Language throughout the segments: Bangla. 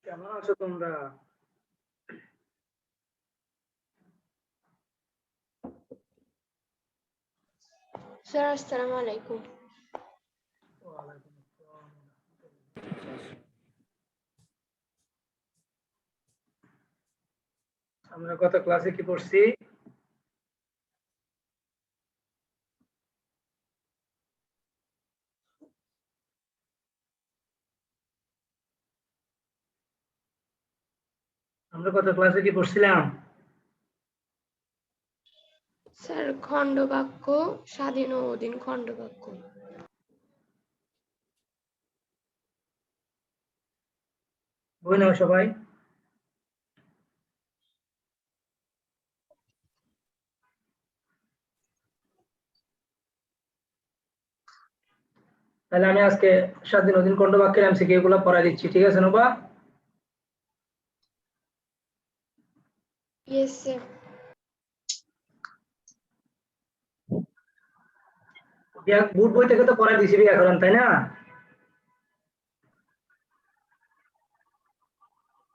কেমন আছো তোমরা? স্যার আসসালামু আলাইকুম। ওয়ালাইকুম আসসালাম। আমরা গত ক্লাসে কি পড়ছি? আমরা গত ক্লাসে কি পড়ছিলাম? স্যার খণ্ডবাক্য, স্বাধীন ও অধীন খণ্ডবাক্য। বই নাও সবাই। তাহলে আমি আজকে স্বাধীন অধীন খণ্ডবাক্যের এমসিকিউ গুলো পড়াই দিচ্ছি, ঠিক আছে নোবা? Yes sir. বুট বই থেকে তো পড়াই দিছি ব্যাকরণ, তাই না?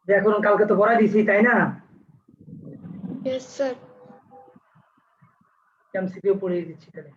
ব্যাকরণ কালকে তো পড়াই দিছি, তাই না? Yes sir. এমসিকিউ পড়িয়ে দিচ্ছি তাহলে।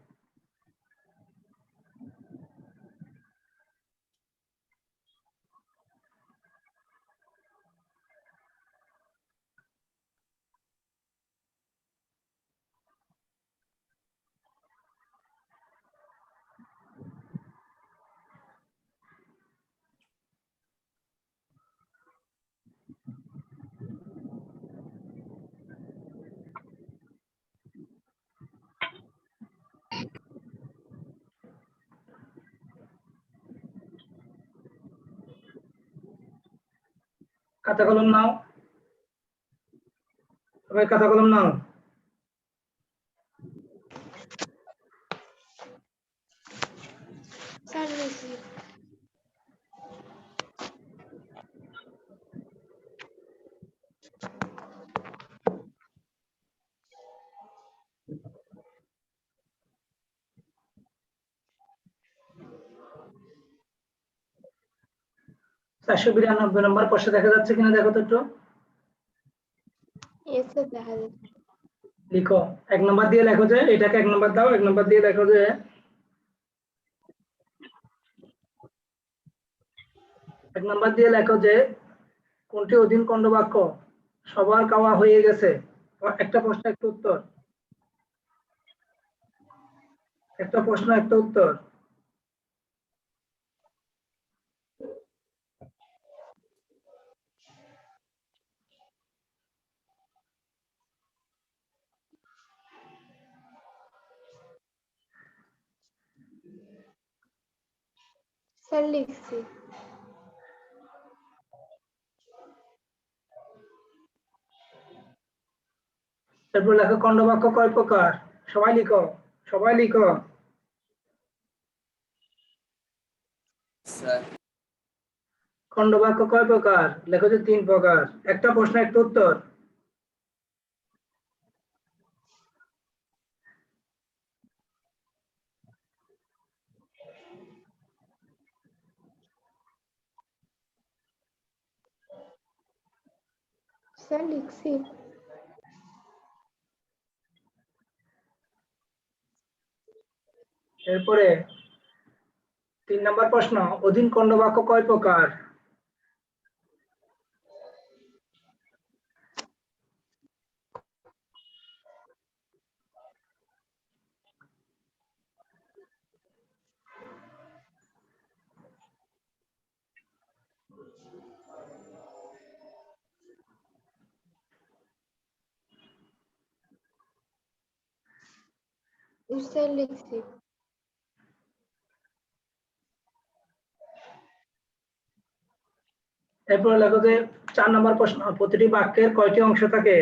খাতা কলম নাও সবাই, খাতা কলম নাও। স্যার নিয়েছি। চারশো 92 নম্বর প্রশ্ন দেখা যাচ্ছে কিনা দেখো তো একটু। ইয়েস স্যার, দেখা যাচ্ছে। লিখো, 1 নম্বর দিয়ে লেখো যে এটাকে 1 নম্বর দাও, 1 নম্বর দিয়ে লেখো যে 1 নম্বর দিয়ে লেখো যে কোনটি অধীন খণ্ডবাক্য? সবার খাওয়া হয়ে গেছে। একটা প্রশ্ন একটা উত্তর, একটা প্রশ্ন একটা উত্তর। স্যার লিখছি। তারপর লেখো খণ্ডবাক্য কয় প্রকার? সবাই লিখো, সবাই লিখো। স্যার খণ্ডবাক্য কয় প্রকার? লেখো যে 3 প্রকার। একটা প্রশ্ন একটা উত্তর। স্যার লিখছি। এরপরে 3 নম্বর প্রশ্ন, অধীন খণ্ডবাক্য কয় প্রকার? স্যার লিখছি। এরপরে লেখো যে 4 নম্বর প্রশ্ন, প্রতিটি বাক্যের কয়টি অংশ থাকে?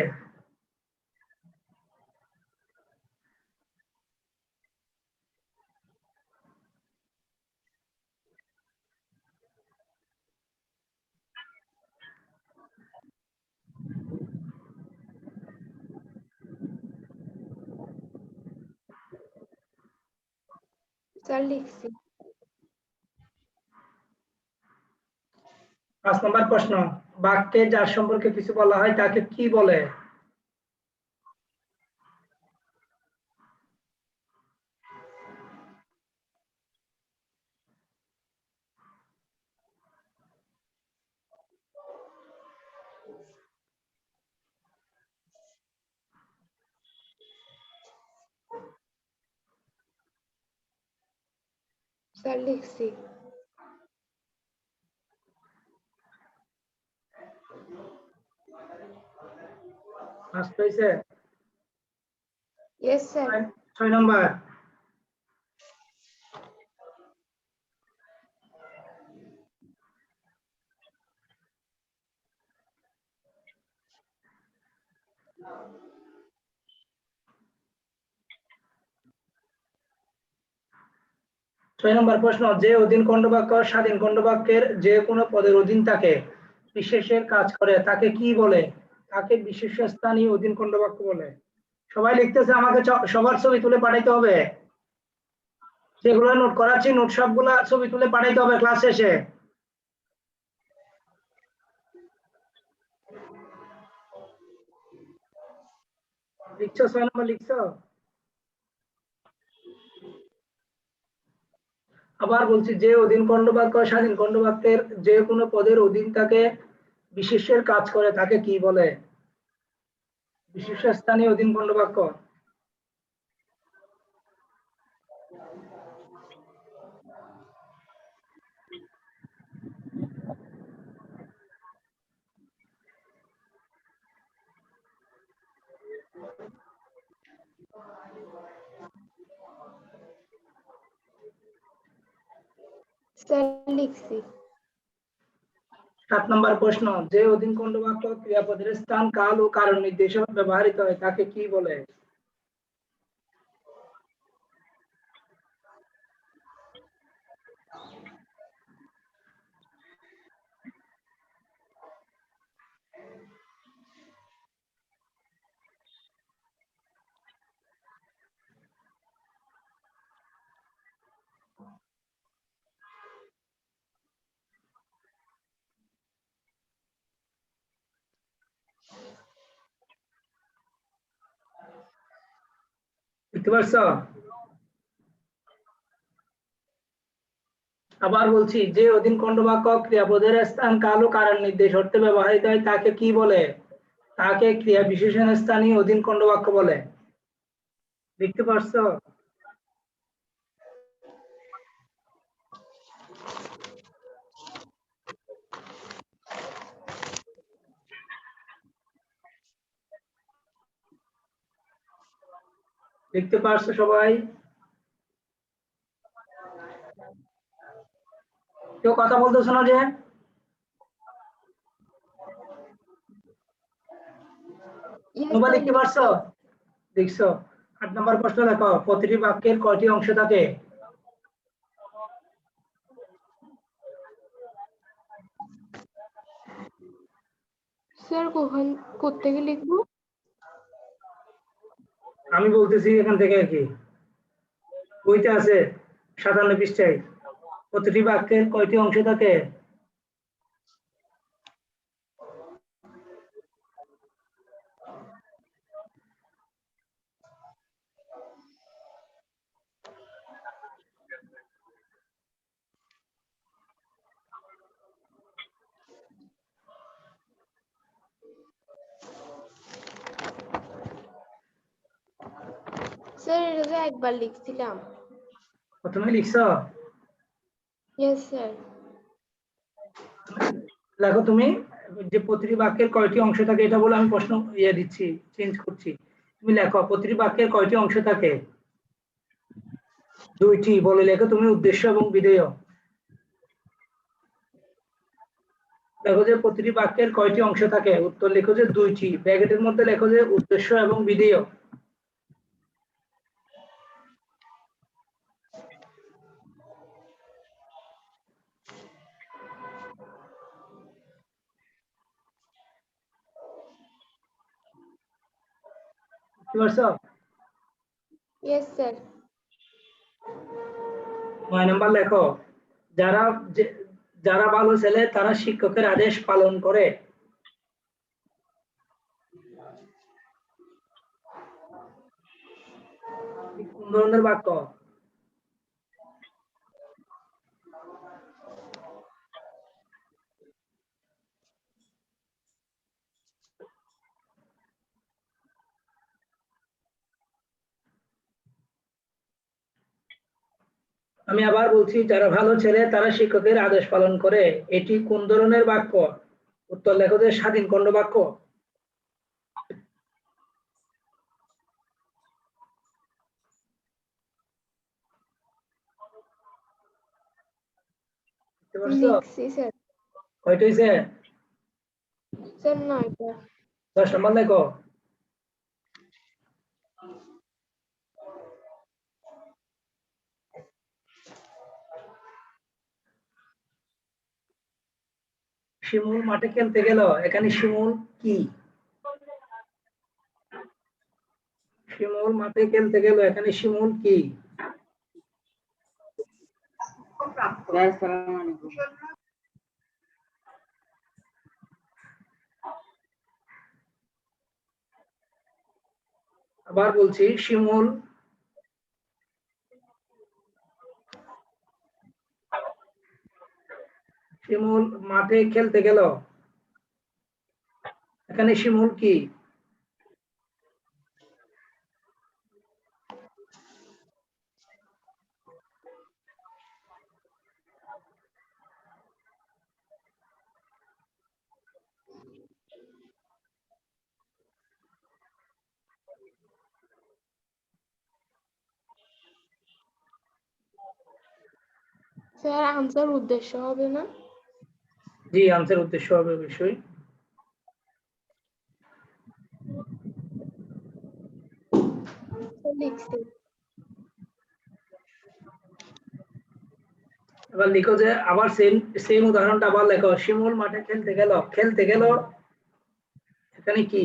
স্যার লিখছি। 5 নম্বর প্রশ্ন, বাক্যে যার সম্পর্কে কিছু বলা হয় তাকে কি বলে? স্যার লিখছি। আসতে হয়েছে? Yes sir. 6 নম্বর, প্রশ্ন, যে অধীন খণ্ডবাক্য স্বাধীন খণ্ডবাক্যের যে কোনো পদের অধীন থাকে, বিশেষের কাজ করে, তাকে কি বলে? তাকে বিশেষ স্থানীয় অধীন খণ্ডবাক্য বলে। সবাই লিখতেছে, আমাকে সবার ছবি তুলে পাঠাইতে হবে। যেগুলো নোট করাচ্ছি, নোট সবগুলা ছবি তুলে পাঠাইতে হবে ক্লাস শেষে। লিখছো? 6 নম্বর লিখছো? আবার বলছি, যে অধীন খণ্ডবাক্য স্বাধীন খণ্ডবাক্যের যে কোনো পদের অধীন থাকে, বিশেষের কাজ করে, তাকে কি বলে? বিশেষ স্থানীয় অধীন খণ্ডবাক্য। স্যার লিখছি। 7 নম্বর প্রশ্ন, যে অধীন খণ্ডবাক্য ক্রিয়াপদের স্থান, কাল ও কারণ নির্দেশে ব্যবহৃত হয়, তাকে কি বলে? বুঝতে পারছো? আবার বলছি, যে অধীন খণ্ডবাক্য ক্রিয়াপদের স্থান, কাল ও কারণ নির্দেশ অর্থে ব্যবহৃত হয়, তাকে কি বলে? তাকে ক্রিয়া বিশেষণ স্থানীয় অধীন খণ্ডবাক্য বলে। দেখতে পারছো? দেখতে পারছো সবাই? কেউ কথা বলতেছো না যে? ইয়েস মোবাইল স্যার লিখতে লিখছি। পারছো? দেখছো? 8 নম্বর প্রশ্ন দেখো, প্রতিটি বাক্যের কয়টি অংশ থাকে? স্যার কোত্থেকে লিখবো? আমি বলতেছি এখান থেকে আর কি, বইতে আছে 57 পৃষ্ঠায়। প্রতিটি বাক্যের কয়টি অংশ থাকে? স্যার এটা তো একবার লিখছিলাম। প্রথমে লিখছো? Yes sir. দেখো তুমি, যে প্রতিটি বাক্যের কয়টি অংশ থাকে এটা বলে আমি প্রশ্ন দিচ্ছি, চেঞ্জ করছি। তুমি লেখো, প্রতিটি বাক্যের কয়টি অংশ থাকে? 2টি। বলে লেখো তুমি, উদ্দেশ্য এবং বিধেয়। দেখো যে প্রতিটি বাক্যের কয়টি অংশ থাকে, উত্তর লেখো যে 2টি, ব্র্যাকেটের মধ্যে লেখো যে উদ্দেশ্য এবং বিধেয়। বুঝতে পারছো? Yes sir. 9 নাম্বার লেখো, যারা যারা ভালো ছেলে তারা শিক্ষকের আদেশ পালন করে। কোন ধরনের বাক্য? আমি আবার বলছি, যারা ভালো ছেলে তারা শিক্ষকের আদেশ পালন করে, এটি কোন ধরনের বাক্য? উত্তর লেখো যে স্বাধীন খণ্ড বাক্য। বুঝতে পারছো? লিখছি স্যার। কয়টা হয়েছে? স্যার 9টা। 10 নাম্বার লেখো। শিমুল মাঠে খেলতে গেল, এখানে শিমুল কি? শিমুল মাঠে খেলতে গেল, এখানে শিমুল কি? আবার বলছি, শিমুল মাঠে খেলতে গেল, এখানে শিমুল কি? স্যার আনসার উদ্দেশ্য হবে না? জি, আনসার উদ্দেশ্য হবে অবশ্যই। লিখছি। এবার লিখো যে আবার সেম উদাহরণটা আবার লেখো, শিমুল মাঠে খেলতে গেল, খেলতে গেল এখানে কি?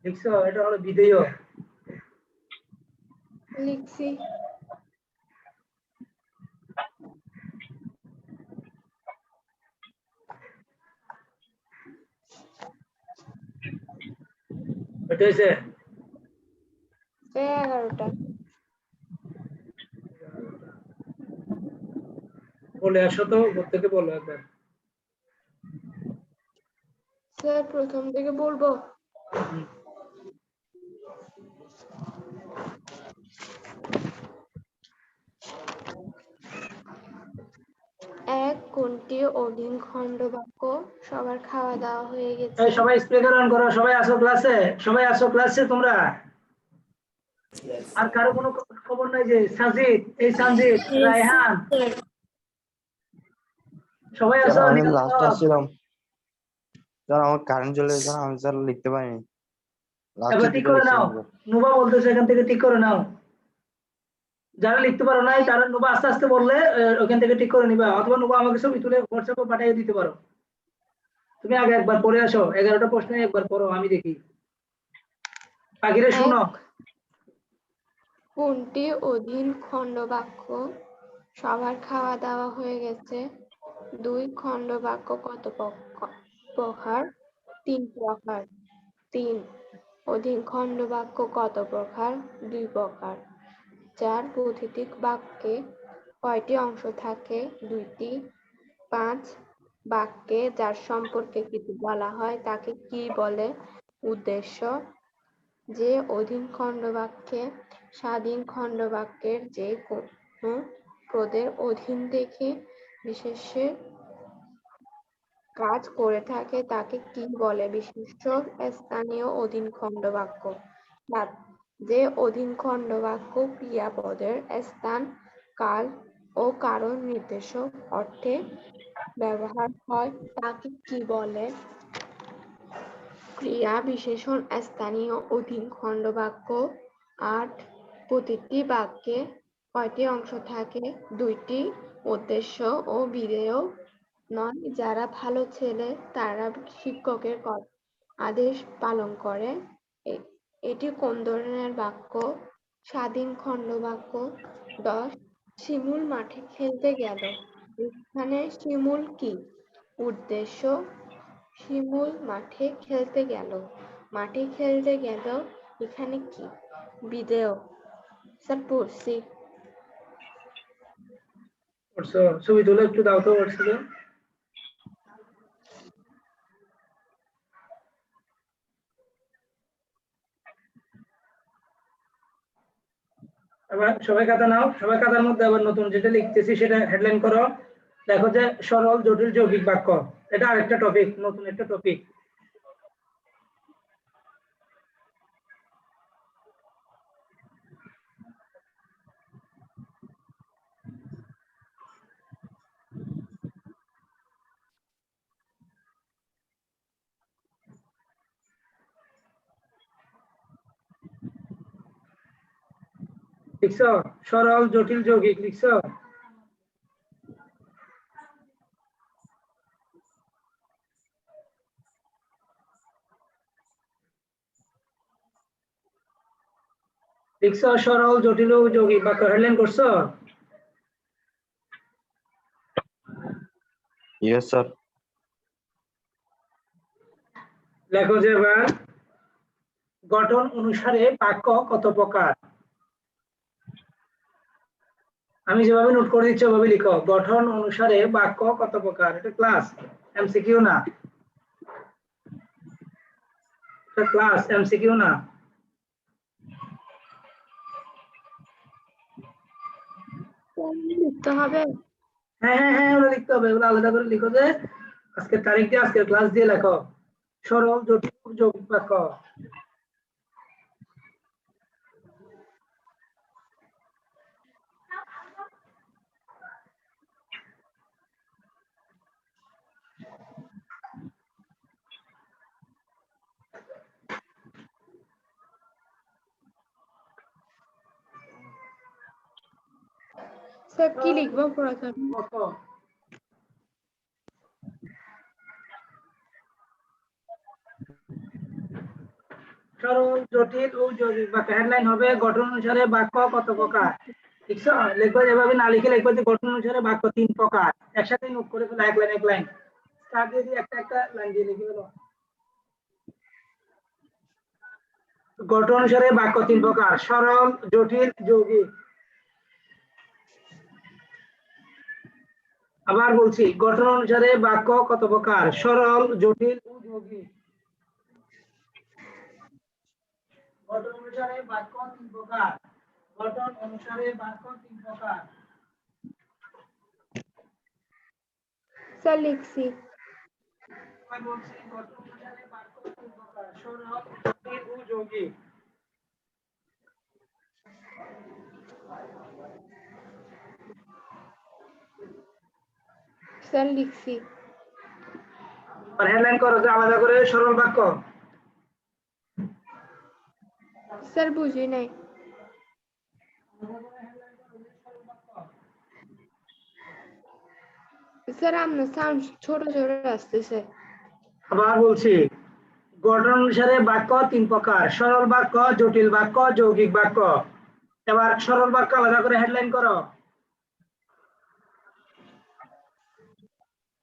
লিখছো? এটা হলো বিধেয়। লিখছি। এটা হয়েছে? স্যার 11টা। বলে আসো তো, উপর থেকে বলো একবার। স্যার প্রথম থেকে বলবো? হুম। এক, কোনটি অধীন খণ্ড বাক্য? সবার খাওয়া দাওয়া হয়ে গেছে। এই সবাই স্পিকার অন করো, সবাই আসো ক্লাসে, সবাই আসো ক্লাসে তোমরা। আর কারো কোনো খবর নাই? যে সাজিদ, এই সাজিদ, রায়হান, সবাই আসো। আমি লাস্ট আসছিলাম স্যার, আমার কারেন্ট চলে গেছে, আমি স্যার লিখতে পারিনি, লাস্টে এবার ঠিক দুটো করে নাও, লিখছিলাম স্যার। নুবা বলতেছে এখান থেকে ঠিক করে নাও। যারা লিখতে পারো নাই তারা নুবা আস্তে আস্তে বললে ওখান থেকে ঠিক করে নিবা, অথবা নুবা আমাকে ছবি তুলে হোয়াটসঅ্যাপে পাঠিয়ে দিতে পারো। তুমি আগে একবার পড়ে আসো, 11টা প্রশ্ন একবার পড়ো, আমি দেখি। বাকিরা শুনো। এক, কোনটি অধীন খণ্ড বাক্য? সবার খাওয়া দাওয়া হয়ে গেছে। 2, খণ্ড বাক্য কত প্রকার? 3 প্রকার। 3, অধীন খণ্ড বাক্য কত প্রকার? 2 প্রকার। 4, প্রতিটি বাক্যে কয়টি অংশ থাকে? 2টি। 5, বাক্যে যার সম্পর্কে কিছু বলা হয় তাকে কি বলে? উদ্দেশ্য। যে অধীন খণ্ডবাক্যে স্বাধীন খণ্ডবাক্যের যে কোনো পদের অধীন দেখে বিশেষ্যের কাজ করে থাকে তাকে কি বলে? বিশেষ্য স্থানীয় অধীন খণ্ডবাক্য। 7, যে অধীন খণ্ডবাক্য ক্রিয়াপদের স্থান, কাল ও কারণ নির্দেশক অর্থে ব্যবহার হয় তাকে কি বলে? ক্রিয়া বিশেষণ স্থানীয় অধীন খণ্ডবাক্য। ৮ প্রতিটি বাক্যে কয়টি অংশ থাকে? ২টি। উদ্দেশ্য ও বিধেয় নয়, যারা ভালো ছেলে তারা শিক্ষকের আদেশ পালন করে। এটি কোন ধরনের বাক্য? স্বাধীন খণ্ডবাক্য। ১০ শিমুল মাঠে খেলতে গেল। এখানে শিমুল কি? উদ্দেশ্য। শিমুল মাঠে খেলতে গেল। মাঠে খেলতে গেল এখানে কি? বিধেয়। স্যার পড়ছি। করছো ছবি তুলে একটু দাও তো হোয়াটসঅ্যাপে। আবার সবাই খাতা নাও, সবাই খাতার মধ্যে আবার নতুন যেটা লিখতেছি সেটা হেডলাইন করো। দেখো যে সরল জটিল যৌগিক বাক্য, এটা আরেকটা টপিক, নতুন একটা টপিক। লিখছো সরল জটিল যৌগিক লিখছো? লিখছো সরল জটিল ও যৌগিক বাক্য হেডলাইন করছো? Yes sir. লেখো যে এবার গঠন অনুসারে বাক্য কত প্রকার? আমি যেভাবে নোট করে দিচ্ছি ওভাবে লিখো। গঠন অনুসারে বাক্য কত প্রকার? এটা ক্লাস, এমসিকিউ না। এটা ক্লাস, এমসিকিউ না। লিখতে হবে। হ্যাঁ হ্যাঁ হ্যাঁ, ওগুলো লিখতে হবে, ওগুলো আলাদা করে লিখো যে আজকের তারিখ দিয়ে আজকের ক্লাস দিয়ে লেখো। সরল জটিল যৌগিক বাক্য। স্যার কি লিখবো প্রথমে? বাক্য। সরল জটিল ও যৌগিক বাক্য হেডলাইন হবে গঠন অনুসারে বাক্য কত প্রকার। লিখছো? লিখবো এভাবে না লিখে লিখবো যে গঠন অনুসারে বাক্য 3 প্রকার। একসাথে নোট করে ফেলো, এক লাইন এক লাইন স্টার দিয়ে দিয়ে একটা একটা লাইন দিয়ে লিখে ফেলো। গঠন অনুসারে বাক্য 3 প্রকার: সরল, জটিল, যৌগিক। আবার বলছি, গঠন অনুসারে বাক্য কত প্রকার? সরল, জটিল ও যৌগিক। গঠন অনুসারে বাক্য 3 প্রকার। গঠন অনুসারে বাক্য 3 প্রকার। স্যার লিখছি। আবার বলছি, গঠন অনুসারে বাক্য 3 প্রকার: সরল, জটিল ও যৌগিক। স্যার লিখছি। আর হেডলাইন করো যে আলাদা করে সরল বাক্য। স্যার বুঝি নাই। স্যার আপনার সাউন্ড ছোট ছোট আসতেছে। আবার বলছি, গঠন অনুসারে বাক্য 3 প্রকার: সরল বাক্য, জটিল বাক্য, যৌগিক বাক্য। এবার সরল বাক্য আলাদা করে হেডলাইন করো।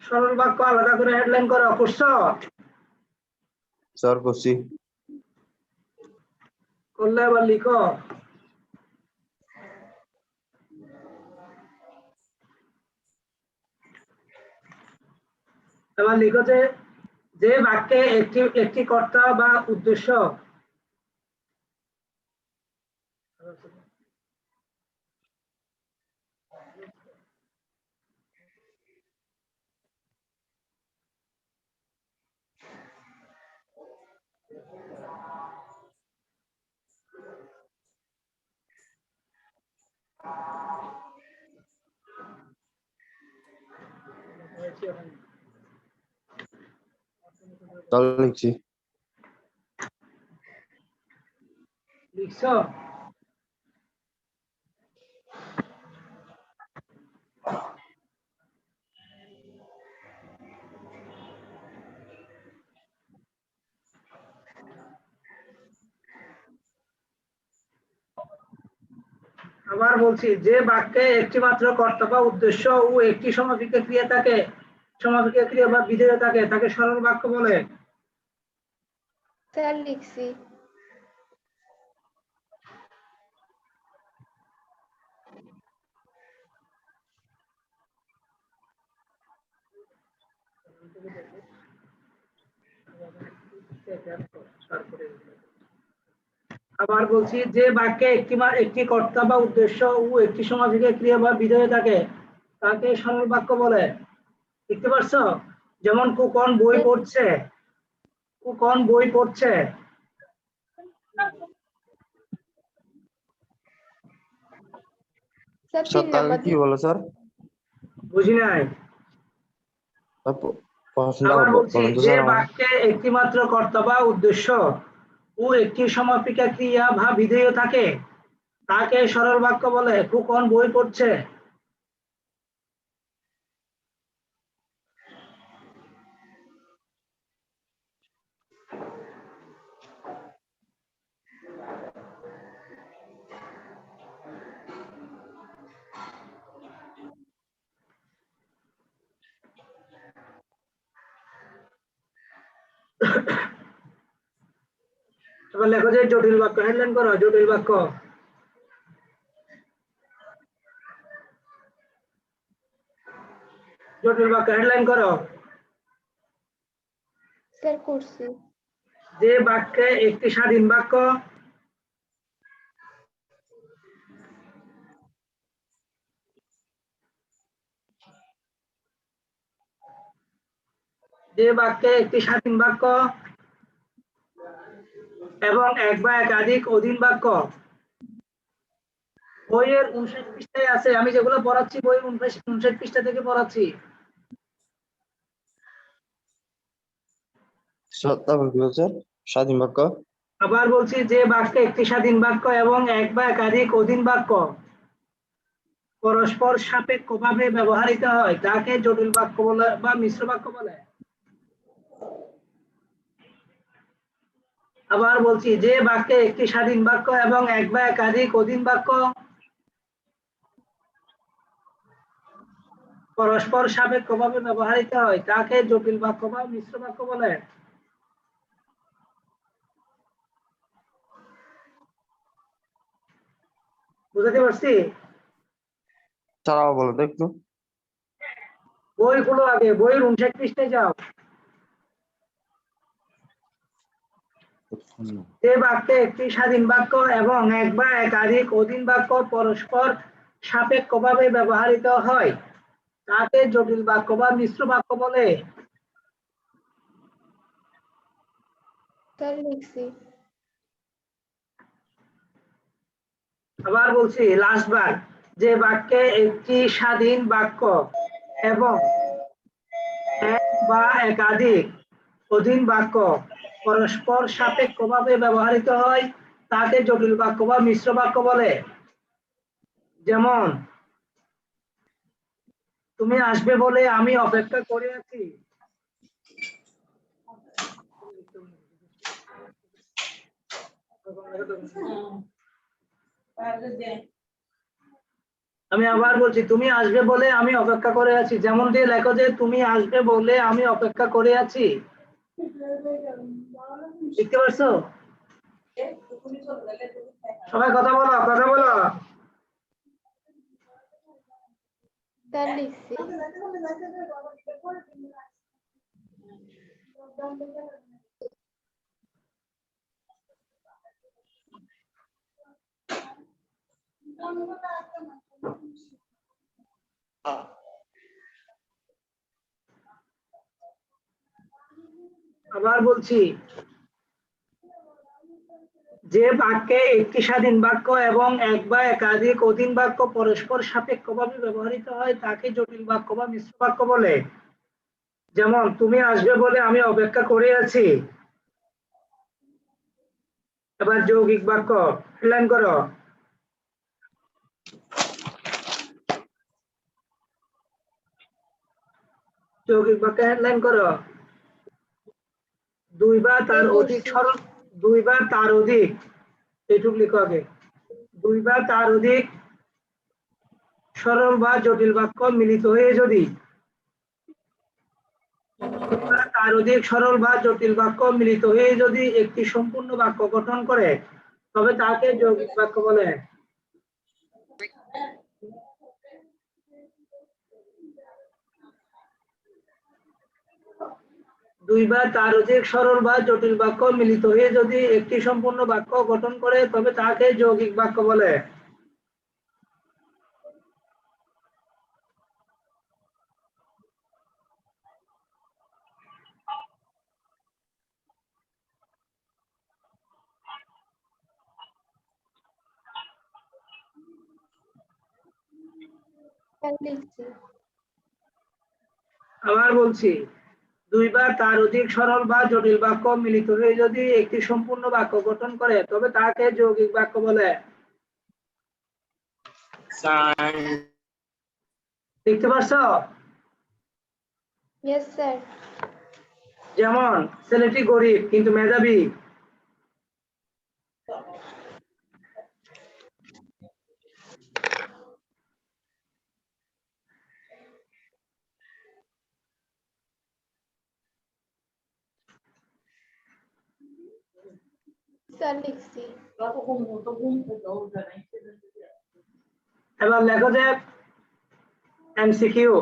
সরল বাক্য আলাদা করে হেডলাইন করো, করছো? স্যার করছি। করলে এবার লিখো। এবার লিখো যে যে বাক্যে একটি একটি কর্তা বা উদ্দেশ্য চল লিখছি। লিখছো? আবার বলছি, যে বাক্যে একটি মাত্র কর্তা বা উদ্দেশ্য ও একটি সমাপিকা ক্রিয়া থাকে, সমাপিকা ক্রিয়া বা বিধেয় থাকে, তাকে সরল বাক্য বলে। স্যার লিখছি। আবার বলছি, যে বাক্যে একটি কর্তা বা উদ্দেশ্য ও একটি সমাপিকা ক্রিয়া বা বিধেয় থাকে, তাকে সরল বাক্য বলে। দেখতে পারছো? যেমন কুকন বই পড়ছে, কুকন বই পড়ছে। স্যার স্যার 3 তাহলে নাম্বার কি বলো স্যার? বুঝি নাই। প্রশ্নটা আবার বলছি, বলেন তো যে স্যার আমার। বাক্যে একটি মাত্র কর্তা বা উদ্দেশ্য ও একটি সমাপিকা ক্রিয়া বা বিধেয় থাকে, তাকে সরল বাক্য বলে। কুকন বই পড়ছে। এবার লেখো যে জটিল বাক্য, হেডলাইন করো জটিল বাক্য। জটিল বাক্য হেডলাইন করো। স্যার করছি। যে বাক্যে একটি স্বাধীন বাক্য, যে বাক্যে একটি স্বাধীন বাক্য এবং এক বা একাধিক অধীন বাক্য। বইয়ের 59 পৃষ্ঠায় আছে, আমি যেগুলো পড়াচ্ছি বইয়ের 59 পৃষ্ঠা থেকে পড়াচ্ছি। তারপর কি বলছে? স্বাধীন বাক্য। আবার বলছি, যে বাক্যে একটি স্বাধীন বাক্য এবং এক বা একাধিক অধীন বাক্য পরস্পর সাপেক্ষভাবে ব্যবহৃত হয়, তাকে জটিল বাক্য বলে বা মিশ্র বাক্য বলে। আবার বলছি, যে বাক্যে একটি স্বাধীন বাক্য এবং এক বা একাধিক অধীন বাক্য পরস্পর সাপেক্ষভাবে ব্যবহৃত হয়, তাকে জটিল বাক্য বা মিশ্র বাক্য বলে। বুঝতে পারছি? স্যার আবার বলো তো একটু। বই খুলো, আগে বইয়ের 59 পৃষ্ঠায় যাও। যে বাক্যে একটি স্বাধীন বাক্য এবং এক বা একাধিক অধীন বাক্য পরস্পর সাপেক্ষভাবে ব্যবহৃত হয়, তাকে জটিল বাক্য বা মিশ্র বাক্য বলে। স্যার লিখছি। আবার বলছি, লাস্ট বার, যে বাক্যে একটি স্বাধীন বাক্য এবং এক বা একাধিক অধীন বাক্য পরস্পর সাপেক্ষভাবে ব্যবহৃত হয়, তাকে জটিল বাক্য বা মিশ্র বাক্য বলে। যেমন, তুমি আসবে বলে আমি অপেক্ষা করে আছি। আমি আবার বলছি, তুমি আসবে বলে আমি অপেক্ষা করে আছি। যেমন দিয়ে লেখো যে তুমি আসবে বলে আমি অপেক্ষা করে আছি। দেখতে পাচ্ছো? সবাই কথা বলো, কথা বলো। স্যার লিখছি। আবার বলছি, যে বাক্যে একটি স্বাধীন বাক্য এবং এক বা একাধিক অধীন বাক্য পরস্পর সাপেক্ষভাবে ব্যবহৃত হয় তাকে জটিল বাক্য বা মিশ্র বাক্য বলে। যেমন তুমি আসবে বলে আমি অপেক্ষা করে আছি। এবার যৌগিক বাক্য হেডলাইন করো। যৌগিক বাক্য হেডলাইন করো। দুই বা তার অধিক করছি। সরল, দুই বা তার অধিক, এইটুকু লিখো আগে। দুই বা তার অধিক সরল বা জটিল বাক্য মিলিত হয়ে যদি, দুই বা তার অধিক সরল বা জটিল বাক্য মিলিত হয়ে যদি একটি সম্পূর্ণ বাক্য গঠন করে তবে তাকে যৌগিক বাক্য বলে। দুই বা তার অধিক সরল বা জটিল বাক্য মিলিত হয়ে যদি একটি সম্পূর্ণ বাক্য গঠন করে তবে তাকে যৌগিক বাক্য বলে। স্যার লিখছি। আবার বলছি, দুই বা তার অধিক সরল বা জটিল বাক্য মিলিত হয়ে যদি একটি সম্পূর্ণ বাক্য গঠন করে তবে তাকে যৌগিক বাক্য বলে। দেখতে পারছো? Yes sir. যেমন ছেলেটি গরিব কিন্তু মেধাবী। স্যার লিখছি। এবার লেখো যে এমসিকিউ।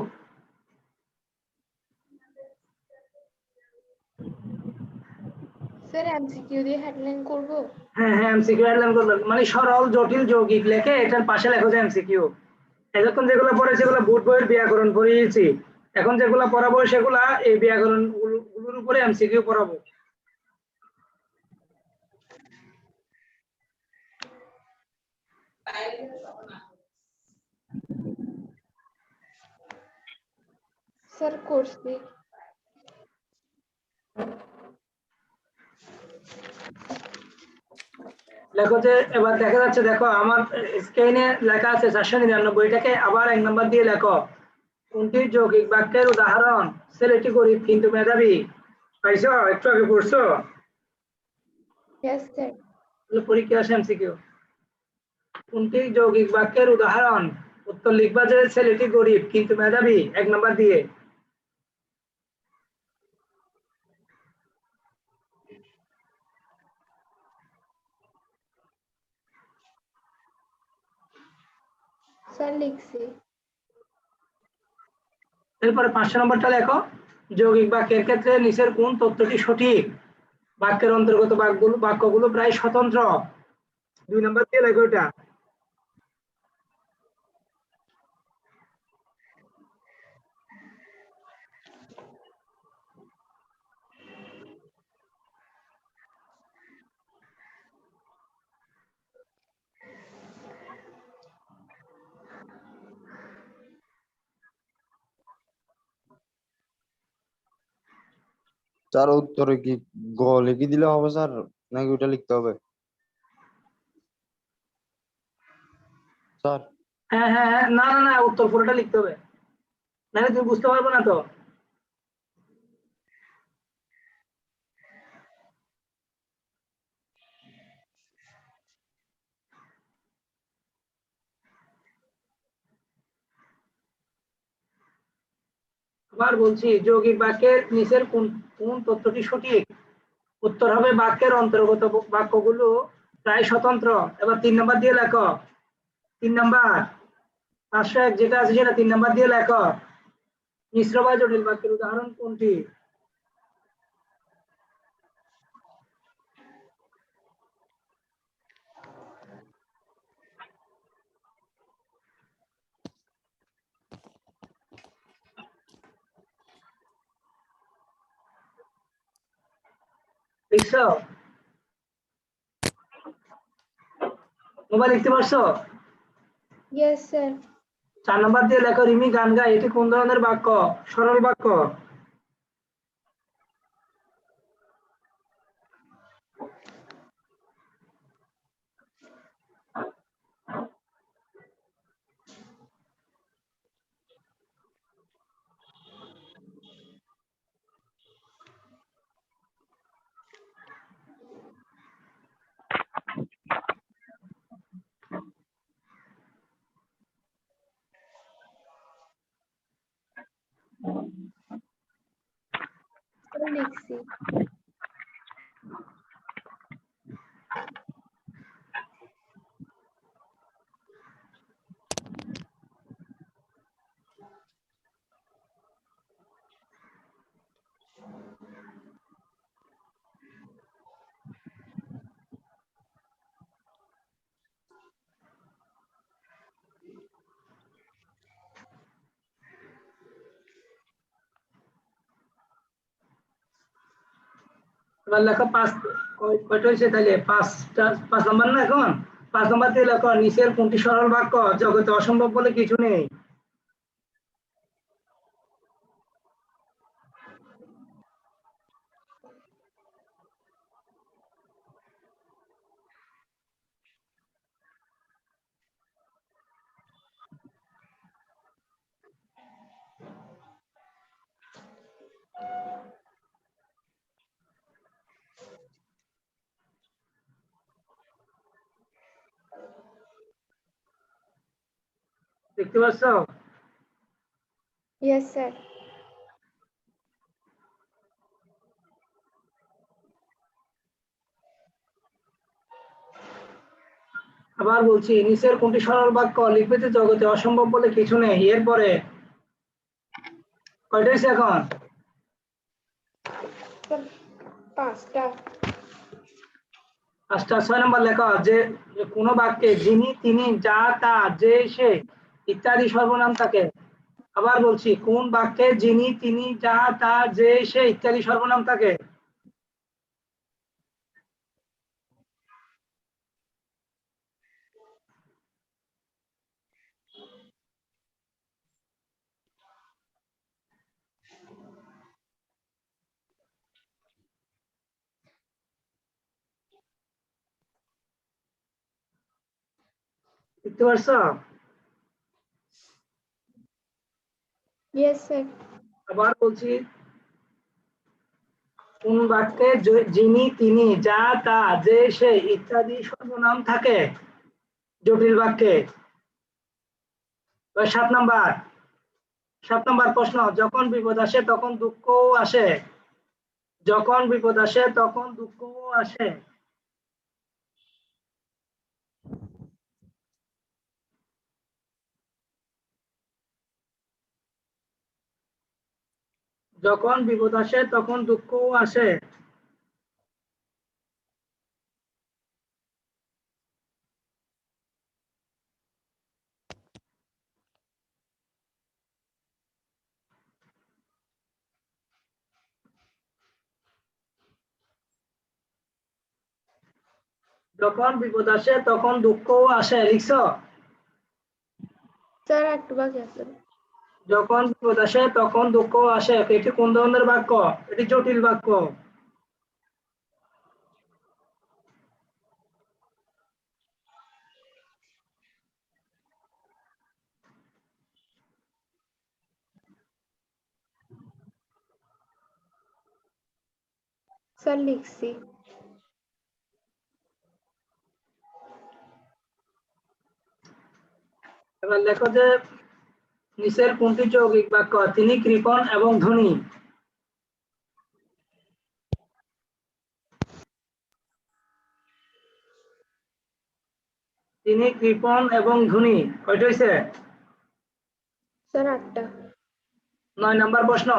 স্যার এমসিকিউ দিয়ে হেডলাইন করব। হ্যাঁ হ্যাঁ, এমসিকিউ হেডলাইন করবে, মানে সরল জটিল যৌগিক লেখে এটার পাশে লেখো যে এমসিকিউ। এতক্ষণ যেগুলো পড়ে সেগুলো বোর্ড বইয়ের ব্যাকরণ পড়িয়েছি, এখন যেগুলো পড়াবো সেগুলা এই ব্যাকরণ গুলোর উপরে এমসিকিউ পড়াবো। স্যার করছি। লেখো যে, এবার দেখা যাচ্ছে, দেখো আমার স্ক্রিনে লেখা আছে 499, এটাকে আবার 1 নাম্বার দিয়ে লেখো। কোনটি যৌগিক বাক্যের উদাহরণ? ছেলেটি গরিব কিন্তু মেধাবী। পাইছো? একটু আগে পড়ছো? Yes sir. পরীক্ষা আসে এমসিকিউ। কোনটি যৌগিক বাক্যের উদাহরণ? উত্তর লিখবা যে ছেলেটি গরিব কিন্তু মেধাবী, 1 নাম্বার দিয়ে। স্যার লিখছি। এরপরে 500 নম্বরটা লেখো। যৌগিক বাক্যের ক্ষেত্রে নিচের কোন তথ্যটি সঠিক? বাক্যের অন্তর্গত বাক্যগুলো প্রায় স্বতন্ত্র। 2 নাম্বার দিয়ে লেখো এটা। স্যার উত্তরে কি গ লিখে দিলে হবে স্যার, নাকি ওটা লিখতে হবে স্যার? হ্যাঁ হ্যাঁ হ্যাঁ, না না না, উত্তর পুরোটা লিখতে হবে, নাহলে তুমি বুঝতে পারবে না তো। আবার বলছি, যৌগিক বাক্যের নিচের কোন কোন তথ্যটি সঠিক? উত্তর হবে বাক্যের অন্তর্গত বাক্যগুলো প্রায় স্বতন্ত্র। এবার 3 নাম্বার দিয়ে লেখো। 3 নাম্বার, 501 যেটা আছে সেটা 3 নাম্বার দিয়ে লেখো। মিশ্র বা জটিল বাক্যের উদাহরণ কোনটি? লিখছো? মোবাইল লিখতে পারছো? Yes sir. 4 নম্বর দিয়ে লেখো রিমি গান গায়, এটি কোন ধরনের বাক্য? সরল বাক্য। স্যার লিখছি। এবার লেখো কয়টা হয়েছে তাহলে? 5 নম্বর না এখন? 5 নম্বর দিয়ে লেখো নিচের কোনটি সরল বাক্য? জগতে অসম্ভব বলে কিছু নেই। দেখতে পাচ্ছ? Yes sir. আবার বলছি, নিচের কোনটি সরল বাক্য? লিখবে যে জগতে অসম্ভব বলে কিছু নেই। এরপরে কয়টা হয়েছে এখন? স্যার 5টা। 5টা। 6 নম্বর লেখা যে যে কোনো বাক্যে যিনি, তিনি, যা, তা, যে, সে ইত্যাদি সর্বনাম থাকে। আবার বলছি, কোন বাক্যে যিনি, তিনি, যা, তা, যে, সে ইত্যাদি সর্বনাম থাকে? দেখতে পারছো? Yes sir. আবার বলছি, কোন বাক্যে যিনি, তিনি, যা, তা, যে, সে ইত্যাদি সর্বনাম থাকে জটিল বাক্যে? 7 নম্বর। 7 নম্বর প্রশ্ন, যখন বিপদ আসে তখন দুঃখও আসে। যখন বিপদ আসে তখন দুঃখও আসে। যখন বিপদ আসে তখন দুঃখও আসে। যখন বিপদ আসে তখন দুঃখও আসে, লিখছো? স্যার একটু বাকি আছে। যখন বিপদ আসে তখন দুঃখও আসে, এটি কোন ধরনের বাক্য? এটি জটিল বাক্য। স্যার লিখছি। এবার লেখো যে নিচের কোনটি যৌগিক বাক্য? তিনি কৃপণ এবং ধনী। তিনি কৃপণ এবং ধনী, কয়টা হয়েছে? স্যার 8টা। 9 নম্বর প্রশ্ন,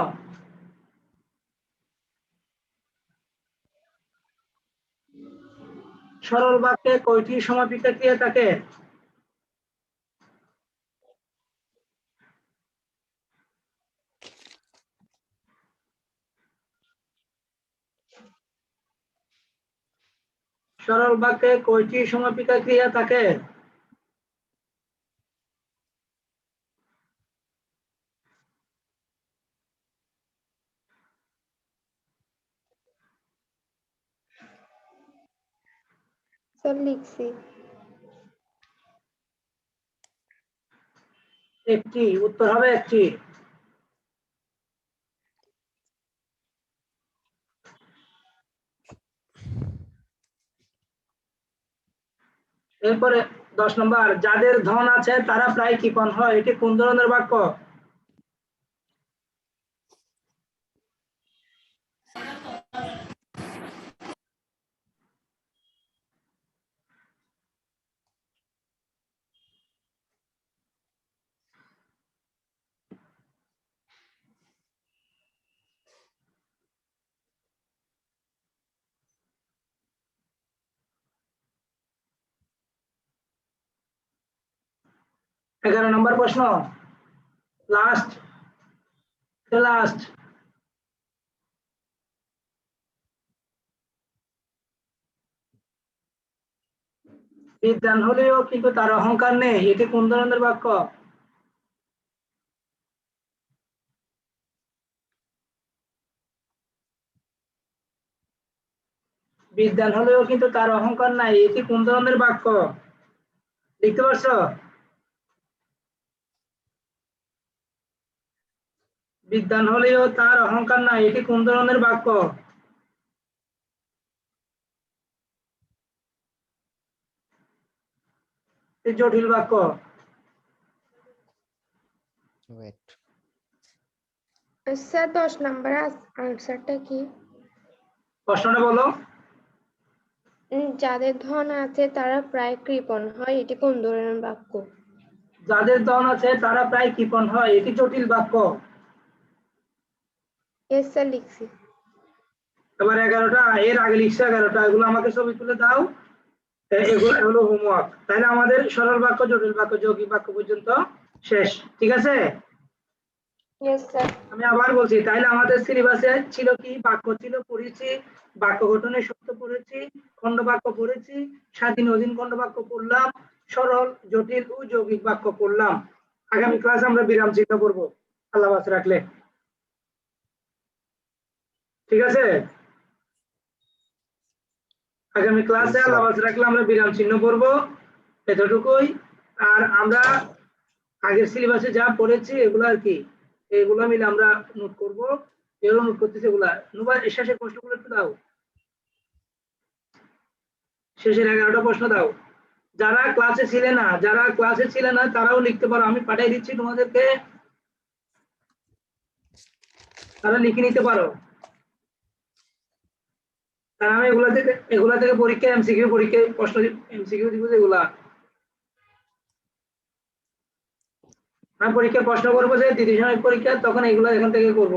সরল বাক্যে কয়টি সমাপিকা ক্রিয়া থাকে? সরল বাক্যে কয়টি সমাপিকা ক্রিয়া থাকে? স্যার লিখছি। একটি, উত্তর হবে একটি। এরপরে 10 নম্বর, যাদের ধন আছে তারা প্রায় কৃপণ হয়, এটি কোন ধরনের বাক্য? এগারো নম্বর প্রশ্ন, লাস্ট লাস্ট। বিদ্বান হলেও কিন্তু তার অহংকার নেই, এটি কোন ধরনের বাক্য? বিদ্বান হলেও কিন্তু তার অহংকার নাই, এটি কোন ধরনের বাক্য? লিখতে পারছো? বিদ্বান হলেও তার অহংকার নাই, এটি কোন ধরনের বাক্য? এটি জটিল বাক্য। ওয়েট, স্যার 10 নাম্বার আনসারটা কি? প্রশ্নটা বলো। যাদের ধন আছে তারা প্রায় কৃপণ হয়, এটি কোন ধরনের বাক্য? যাদের ধন আছে তারা প্রায় কৃপণ হয়, এটি জটিল বাক্য। ইয়েস স্যার লিখছি। এবার 11টা, এর আগে লিখছে 11টা, এগুলো আমাকে ছবি তুলে দাও। এগুলো হলো হোমওয়ার্ক। তাহলে আমাদের সরল বাক্য, জটিল বাক্য, যৌগিক বাক্য পর্যন্ত শেষ, ঠিক আছে? Yes sir. আমি আবার বলছি, তাহলে আমাদের সিলেবাসে ছিল কি? বাক্য ছিল, পড়েছি, বাক্য গঠনের সূত্র পড়েছি, খণ্ড বাক্য পড়েছি, স্বাধীন অধীন খণ্ড বাক্য পড়লাম, সরল, জটিল ও যৌগিক বাক্য পড়লাম। আগামী ক্লাসে আমরা বিরাম চিহ্ন করব, আল্লাহ বাঁচ রাখলে, ঠিক আছে? আগামী ক্লাসে আল্লাহ বাঁচ রাখলে আমরা বিরাম চিহ্ন করব, এতটুকুই। আর আমরা আগের সিলেবাসে যা পড়েছি এগুলো আর কি, এগুলো মিলে আমরা নোট করব। এগুলো নোট করতেছি, এগুলা নুবা শেষের প্রশ্নগুলো একটু দাও, শেষের 11টা প্রশ্ন দাও। যারা ক্লাসে ছিলে না তারাও লিখতে পারো, আমি পাঠিয়ে দিচ্ছি তোমাদেরকে, তারা লিখে নিতে পারো। কারণ আমি এগুলা থেকে পরীক্ষা পরীক্ষায় প্রশ্ন এমসিকিউ দিব, যেগুলা আমি পরীক্ষায় প্রশ্ন করবো যে দ্বিতীয় সময় পরীক্ষা, তখন এগুলো এখান থেকে করব,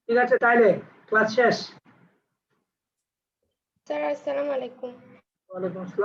ঠিক আছে? তাইলে ক্লাস শেষ। স্যার আসসালামু আলাইকুম। ওয়ালাইকুম আসসালাম।